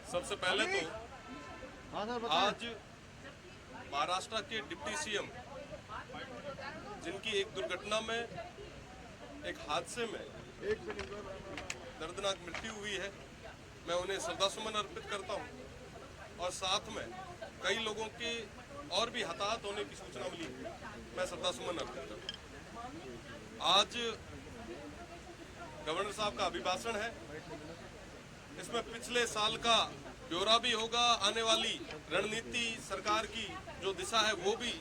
सबसे पहले तो आज महाराष्ट्र के डिप्टी सीएम जिनकी एक दुर्घटना में, एक हादसे में दर्दनाक मृत्यु हुई है, मैं उन्हें श्रद्धासुमन अर्पित करता हूं। और साथ में कई लोगों के और भी हताहत होने की सूचना मिली, मैं श्रद्धासुमन अर्पित करता हूं। आज गवर्नर साहब का अभिभाषण है, इसमें पिछले साल का ब्यौरा भी होगा, आने वाली रणनीति सरकार की जो दिशा है वो भी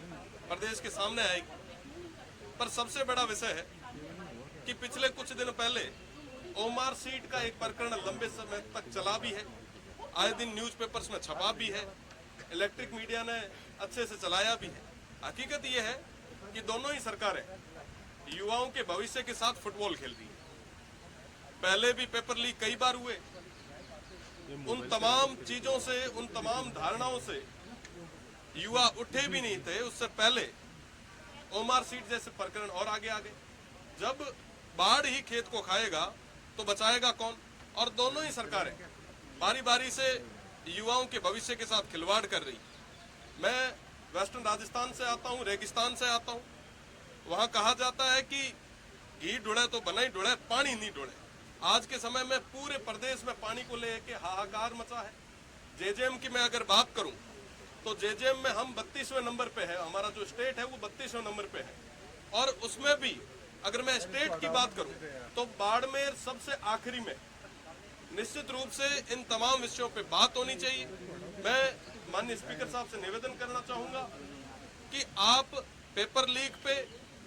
प्रदेश के सामने आएगी। पर सबसे बड़ा विषय है कि पिछले कुछ दिन पहले ओमार सीट का एक प्रकरण लंबे समय तक चला भी है, आए दिन न्यूज़पेपर्स में छपा भी है, इलेक्ट्रिक मीडिया ने अच्छे से चलाया भी है। हकीकत यह है कि दोनों ही सरकारें युवाओं के भविष्य के साथ फुटबॉल खेल रही है। पहले भी पेपर लीक कई बार हुए, उन तमाम चीजों से, उन तमाम धारणाओं से युवा उठे भी नहीं थे। उससे पहले ओमार सीट जैसे प्रकरण और आगे आ गए। जब बाढ़ ही खेत को खाएगा तो बचाएगा कौन? और दोनों ही सरकारें बारी बारी से युवाओं के भविष्य के साथ खिलवाड़ कर रही। मैं वेस्टर्न राजस्थान से आता हूँ, रेगिस्तान से आता हूँ। वहां कहा जाता है कि घी ढुड़े तो बनाई ढुड़े, पानी नहीं ढुड़े। आज के समय में पूरे प्रदेश में पानी को लेके हाहाकार मचा है। जेजेएम की मैं अगर बात करूं तो जेजेएम में हम 32वें नंबर पे है, हमारा जो स्टेट है वो 32वें नंबर पे है। और उसमें भी अगर मैं स्टेट की बात करूं तो बाड़मेर सबसे आखिरी में। निश्चित रूप से इन तमाम विषयों पे बात होनी चाहिए। मैं माननीय स्पीकर साहब से निवेदन करना चाहूंगा कि आप पेपर लीक पे,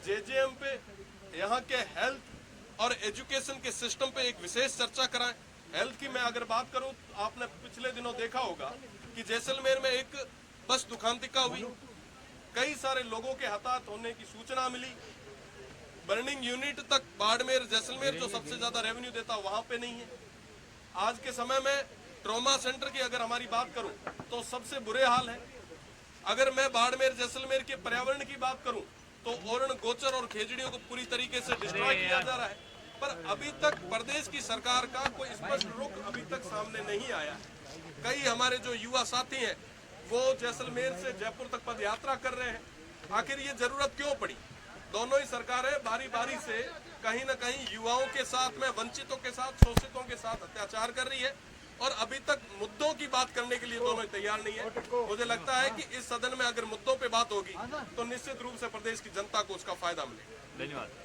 जेजेएम पे, यहाँ के हेल्थ और एजुकेशन के सिस्टम पे एक विशेष चर्चा कराएं। हेल्थ की मैं अगर बात करूं तो आपने पिछले दिनों देखा होगा कि जैसलमेर में एक बस दुखांतिका हुई, कई सारे लोगों के हताहत होने की सूचना मिली। बर्निंग यूनिट तक बाड़मेर, जैसलमेर जो सबसे ज्यादा रेवेन्यू देता वहां पे नहीं है। आज के समय में ट्रॉमा सेंटर की अगर हमारी बात करूं तो सबसे बुरे हाल है। अगर मैं बाड़मेर, जैसलमेर के पर्यावरण की बात करूं तो ओरण, गोचर और खेजड़ियों को पूरी तरीके से डिस्ट्रॉय किया जा रहा है। पर अभी तक प्रदेश की सरकार का कोई स्पष्ट रुख अभी तक सामने नहीं आया। कई हमारे जो युवा साथी हैं वो जैसलमेर से जयपुर तक पद यात्रा कर रहे हैं। आखिर ये जरूरत क्यों पड़ी? दोनों ही सरकारें बारी बारी से कहीं ना कहीं युवाओं के साथ में, वंचितों के साथ, शोषितों के साथ अत्याचार कर रही है और अभी तक मुद्दों की बात करने के लिए दोनों तैयार नहीं है। मुझे लगता है कि इस सदन में अगर मुद्दों पे बात होगी तो निश्चित रूप से प्रदेश की जनता को उसका फायदा मिलेगा। धन्यवाद।